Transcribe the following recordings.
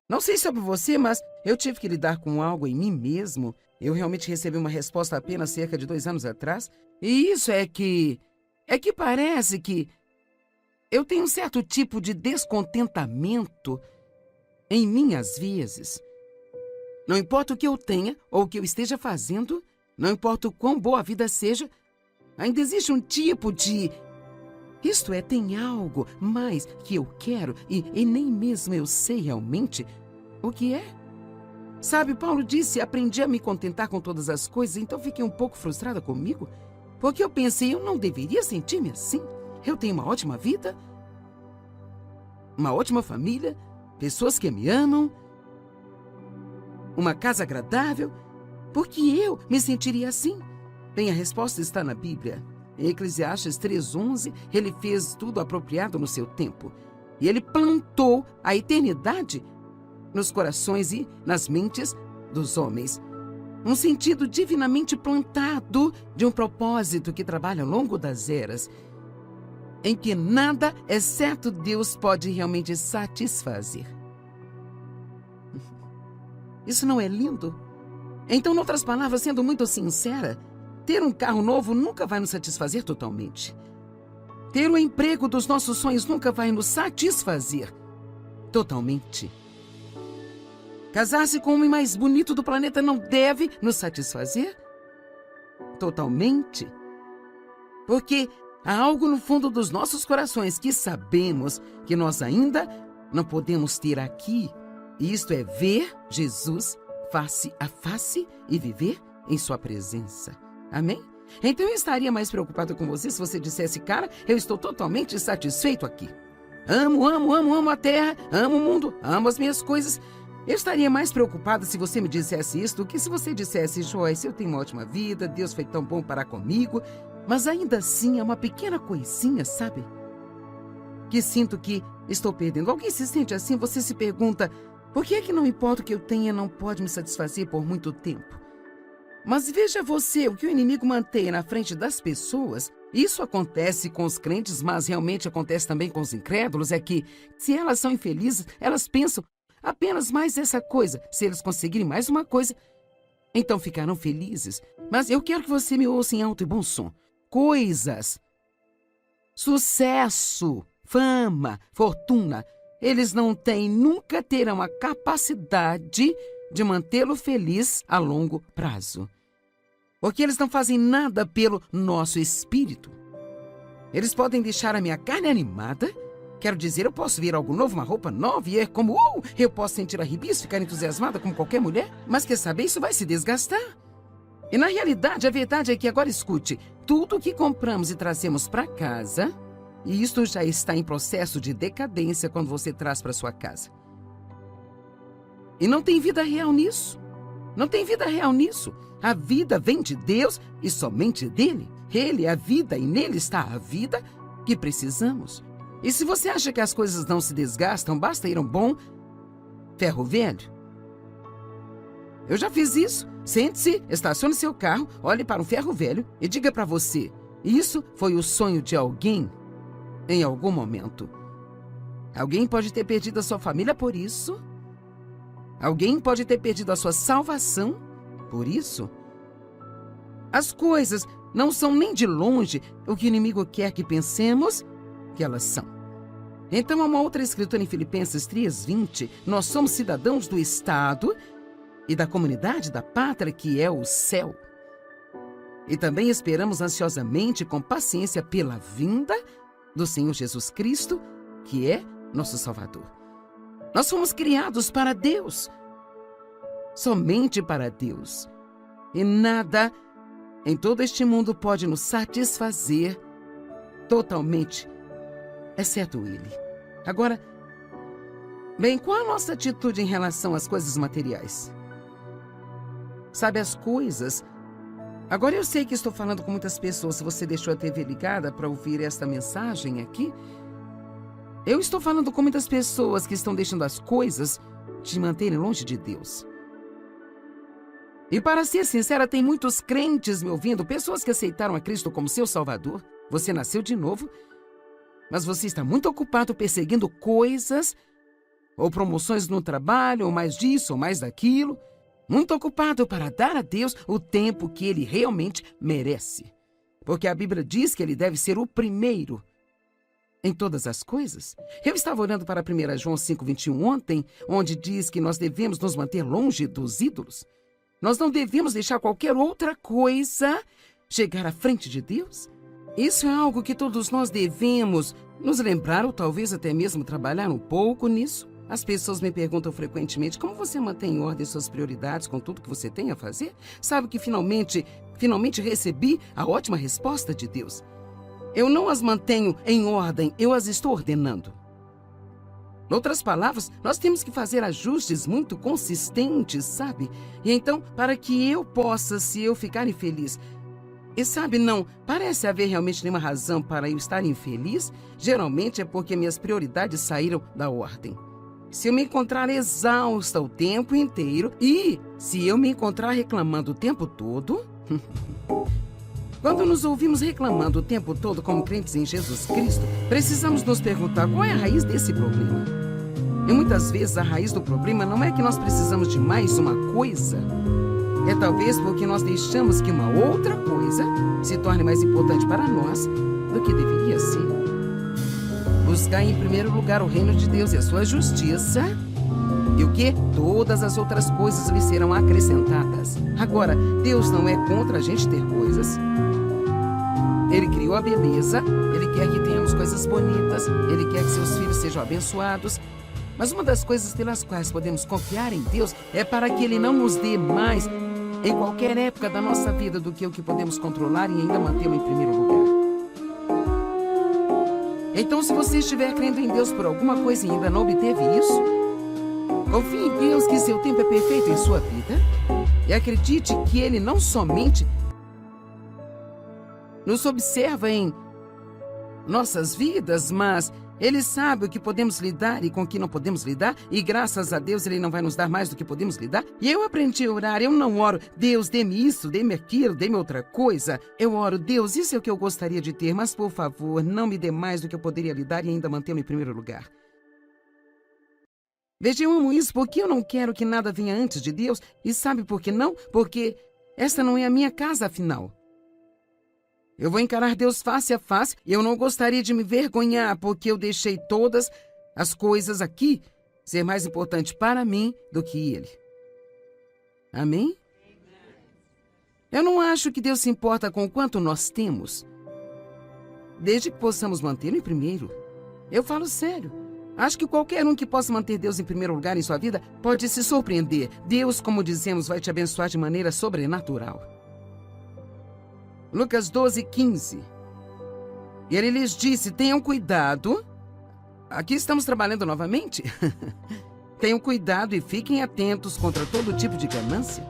Não sei sobre você, mas eu tive que lidar com algo em mim mesmo. Eu realmente recebi uma resposta apenas cerca de 2 anos atrás. E isso é que parece que eu tenho um certo tipo de descontentamento em mim às vezes. Não importa o que eu tenha ou o que eu esteja fazendo, não importa o quão boa a vida seja, ainda existe um tipo de... Isto é, tem algo mais que eu quero e nem mesmo eu sei realmente o que é. Sabe, Paulo disse, aprendi a me contentar com todas as coisas, então fiquei um pouco frustrada comigo, porque eu pensei, eu não deveria sentir-me assim. Eu tenho uma ótima vida, uma ótima família, pessoas que me amam, uma casa agradável. Por que eu me sentiria assim? Bem, a resposta está na Bíblia. Em Eclesiastes 3:11, ele fez tudo apropriado no seu tempo. E ele plantou a eternidade nos corações e nas mentes dos homens. Um sentido divinamente plantado de um propósito que trabalha ao longo das eras, em que nada, exceto Deus, pode realmente satisfazer. Isso não é lindo? Então, em outras palavras, sendo muito sincera, ter um carro novo nunca vai nos satisfazer totalmente. Ter o emprego dos nossos sonhos nunca vai nos satisfazer totalmente. Casar-se com o homem mais bonito do planeta não deve nos satisfazer totalmente. Porque há algo no fundo dos nossos corações que sabemos que nós ainda não podemos ter aqui. E isto é ver Jesus face a face e viver em sua presença. Amém? Então eu estaria mais preocupada com você se você dissesse, cara, eu estou totalmente satisfeito aqui. Amo a terra, amo o mundo, amo as minhas coisas. Eu estaria mais preocupada se você me dissesse isso do que se você dissesse, Joyce, eu tenho uma ótima vida, Deus foi tão bom para comigo, mas ainda assim é uma pequena coisinha, sabe? Que sinto que estou perdendo. Alguém se sente assim? Você se pergunta, por que é que não importa o que eu tenha, não pode me satisfazer por muito tempo? Mas veja você, o que o inimigo mantém na frente das pessoas, isso acontece com os crentes, mas realmente acontece também com os incrédulos, é que se elas são infelizes, elas pensam apenas mais essa coisa. Se eles conseguirem mais uma coisa, então ficarão felizes. Mas eu quero que você me ouça em alto e bom som. Coisas, sucesso, fama, fortuna, eles não têm, nunca terão a capacidade de mantê-lo feliz a longo prazo. Porque eles não fazem nada pelo nosso espírito. Eles podem deixar a minha carne animada. Quero dizer, eu posso ver algo novo, uma roupa nova, e é como, eu posso sentir arrepios, ficar entusiasmada como qualquer mulher. Mas quer saber, isso vai se desgastar. E na realidade, a verdade é que, agora escute, tudo que compramos e trazemos para casa, e isto já está em processo de decadência quando você traz para sua casa. E não tem vida real nisso. Não tem vida real nisso. A vida vem de Deus e somente dele. Ele é a vida e nele está a vida que precisamos. E se você acha que as coisas não se desgastam, basta ir a um bom ferro velho. Eu já fiz isso. Sente-se, estacione seu carro, olhe para um ferro velho e diga para você, isso foi o sonho de alguém em algum momento. Alguém pode ter perdido a sua família por isso. Alguém pode ter perdido a sua salvação por isso. As coisas não são nem de longe o que o inimigo quer que pensemos que elas são. Então, há uma outra escritura em Filipenses 3:20, nós somos cidadãos do Estado e da comunidade da pátria que é o céu. E também esperamos ansiosamente, com paciência, pela vinda do Senhor Jesus Cristo, que é nosso Salvador. Nós fomos criados para Deus, somente para Deus. E nada em todo este mundo pode nos satisfazer totalmente, exceto Ele. Agora, bem, qual a nossa atitude em relação às coisas materiais? Sabe, as coisas... Agora eu sei que estou falando com muitas pessoas, se você deixou a TV ligada para ouvir esta mensagem aqui, eu estou falando com muitas pessoas que estão deixando as coisas te manterem longe de Deus. E para ser sincera, tem muitos crentes me ouvindo, pessoas que aceitaram a Cristo como seu Salvador. Você nasceu de novo, mas você está muito ocupado perseguindo coisas ou promoções no trabalho, ou mais disso, ou mais daquilo. Muito ocupado para dar a Deus o tempo que Ele realmente merece. Porque a Bíblia diz que Ele deve ser o primeiro em todas as coisas. Eu estava olhando para 1 João 5,21 ontem, onde diz que nós devemos nos manter longe dos ídolos. Nós não devemos deixar qualquer outra coisa chegar à frente de Deus. Isso é algo que todos nós devemos nos lembrar ou talvez até mesmo trabalhar um pouco nisso. As pessoas me perguntam frequentemente como você mantém em ordem suas prioridades com tudo que você tem a fazer. Sabe que finalmente recebi a ótima resposta de Deus. Eu não as mantenho em ordem, eu as estou ordenando. Em outras palavras, nós temos que fazer ajustes muito consistentes, sabe? E então, para que eu possa, se eu ficar infeliz... E sabe, não parece haver realmente nenhuma razão para eu estar infeliz. Geralmente é porque minhas prioridades saíram da ordem. Se eu me encontrar exausta o tempo inteiro e se eu me encontrar reclamando o tempo todo... Quando nos ouvimos reclamando o tempo todo como crentes em Jesus Cristo, precisamos nos perguntar qual é a raiz desse problema. E muitas vezes a raiz do problema não é que nós precisamos de mais uma coisa. É talvez porque nós deixamos que uma outra coisa se torne mais importante para nós do que deveria ser. Buscar em primeiro lugar o reino de Deus e a sua justiça. E o que? Todas as outras coisas lhe serão acrescentadas. Agora, Deus não é contra a gente ter coisas. Ele criou a beleza, Ele quer que tenhamos coisas bonitas, Ele quer que seus filhos sejam abençoados. Mas uma das coisas pelas quais podemos confiar em Deus é para que Ele não nos dê mais em qualquer época da nossa vida do que o que podemos controlar e ainda mantê-lo em primeiro lugar. Então, se você estiver crendo em Deus por alguma coisa e ainda não obteve isso, confie em Deus que seu tempo é perfeito em sua vida e acredite que Ele não somente nos observa em nossas vidas, mas Ele sabe o que podemos lidar e com o que não podemos lidar, e graças a Deus Ele não vai nos dar mais do que podemos lidar. E eu aprendi a orar, eu não oro, Deus, dê-me isso, dê-me aquilo, dê-me outra coisa. Eu oro, Deus, isso é o que eu gostaria de ter, mas por favor, não me dê mais do que eu poderia lidar e ainda mantê-lo em primeiro lugar. Veja, eu amo isso porque eu não quero que nada venha antes de Deus. E sabe por que não? Porque esta não é a minha casa, afinal. Eu vou encarar Deus face a face e eu não gostaria de me vergonhar porque eu deixei todas as coisas aqui ser mais importante para mim do que Ele. Amém? Eu não acho que Deus se importa com o quanto nós temos, desde que possamos mantê-lo em primeiro. Eu falo sério. Acho que qualquer um que possa manter Deus em primeiro lugar em sua vida pode se surpreender. Deus, como dizemos, vai te abençoar de maneira sobrenatural. Lucas 12:15. E Ele lhes disse, tenham cuidado. Aqui estamos trabalhando novamente. Tenham cuidado e fiquem atentos contra todo tipo de ganância.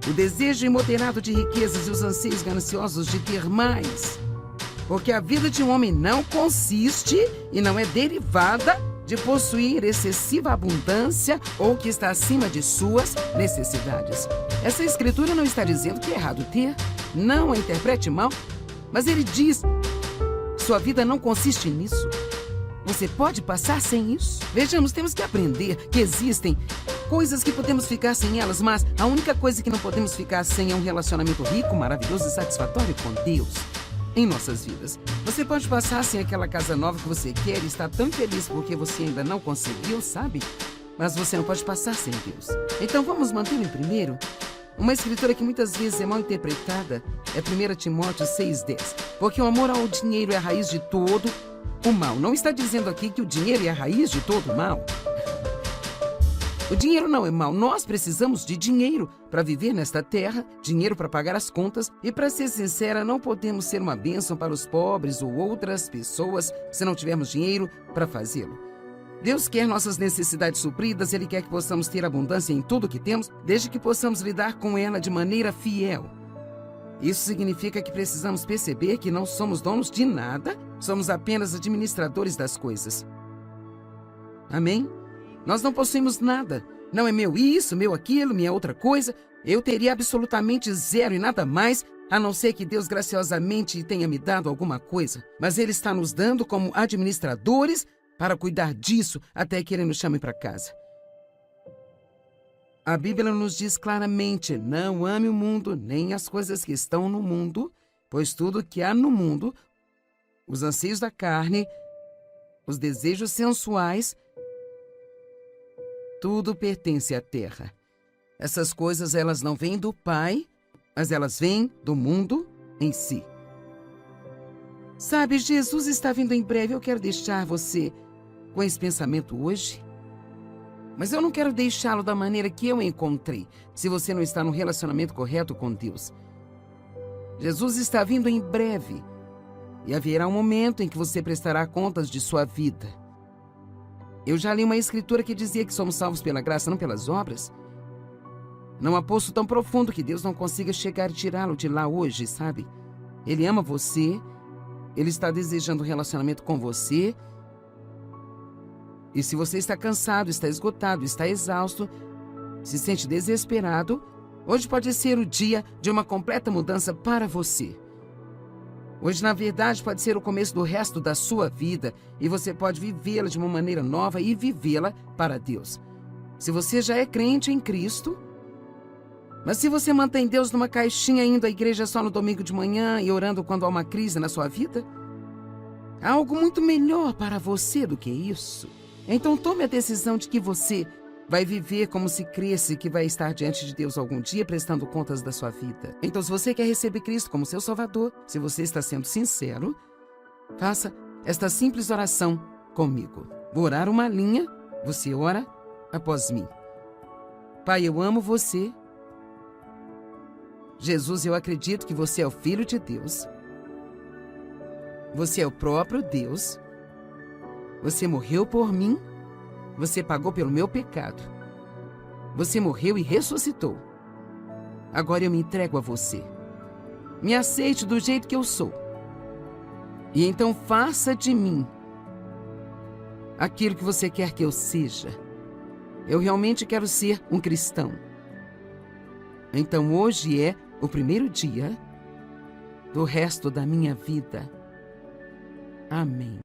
O desejo imoderado de riquezas e os anseios gananciosos de ter mais. Porque a vida de um homem não consiste e não é derivada de possuir excessiva abundância ou que está acima de suas necessidades. Essa escritura não está dizendo que é errado ter, não a interprete mal, mas ele diz, sua vida não consiste nisso. Você pode passar sem isso? Vejamos, temos que aprender que existem coisas que podemos ficar sem elas, mas a única coisa que não podemos ficar sem é um relacionamento rico, maravilhoso e satisfatório com Deus em nossas vidas. Você pode passar sem aquela casa nova que você quer e estar tão feliz porque você ainda não conseguiu, sabe? Mas você não pode passar sem Deus. Então vamos mantê-lo em primeiro? Uma escritura que muitas vezes é mal interpretada é 1 Timóteo 6:10. Porque o amor ao dinheiro é a raiz de todo o mal. Não está dizendo aqui que o dinheiro é a raiz de todo o mal. O dinheiro não é mal. Nós precisamos de dinheiro para viver nesta terra, dinheiro para pagar as contas. E para ser sincera, não podemos ser uma bênção para os pobres ou outras pessoas se não tivermos dinheiro para fazê-lo. Deus quer nossas necessidades supridas, Ele quer que possamos ter abundância em tudo que temos, desde que possamos lidar com ela de maneira fiel. Isso significa que precisamos perceber que não somos donos de nada, somos apenas administradores das coisas. Amém? Nós não possuímos nada. Não é meu isso, meu aquilo, minha outra coisa. Eu teria absolutamente zero e nada mais, a não ser que Deus graciosamente tenha me dado alguma coisa. Mas Ele está nos dando como administradores para cuidar disso até que Ele nos chame para casa. A Bíblia nos diz claramente: não ame o mundo, nem as coisas que estão no mundo, pois tudo que há no mundo, os anseios da carne, os desejos sensuais, tudo pertence à terra. Essas coisas, elas não vêm do Pai, mas elas vêm do mundo em si. Sabe, Jesus está vindo em breve. Eu quero deixar você com esse pensamento hoje, mas eu não quero deixá-lo da maneira que eu encontrei, se você não está no relacionamento correto com Deus. Jesus está vindo em breve e haverá um momento em que você prestará contas de sua vida. Eu já li uma escritura que dizia que somos salvos pela graça, não pelas obras. Não há poço tão profundo que Deus não consiga chegar e tirá-lo de lá hoje, sabe? Ele ama você, Ele está desejando um relacionamento com você. E se você está cansado, está esgotado, está exausto, se sente desesperado, hoje pode ser o dia de uma completa mudança para você. Hoje, na verdade, pode ser o começo do resto da sua vida e você pode vivê-la de uma maneira nova e vivê-la para Deus. Se você já é crente em Cristo, mas se você mantém Deus numa caixinha, indo à igreja só no domingo de manhã e orando quando há uma crise na sua vida, há algo muito melhor para você do que isso. Então tome a decisão de que você vai viver como se cresce, que vai estar diante de Deus algum dia prestando contas da sua vida. Então, se você quer receber Cristo como seu Salvador, se você está sendo sincero, faça esta simples oração comigo. Vou orar uma linha, você ora após mim. Pai, eu amo você. Jesus, eu acredito que você é o Filho de Deus. Você é o próprio Deus. Você morreu por mim. Você pagou pelo meu pecado. Você morreu e ressuscitou. Agora eu me entrego a você. Me aceite do jeito que eu sou. E então faça de mim aquilo que você quer que eu seja. Eu realmente quero ser um cristão. Então hoje é o primeiro dia do resto da minha vida. Amém.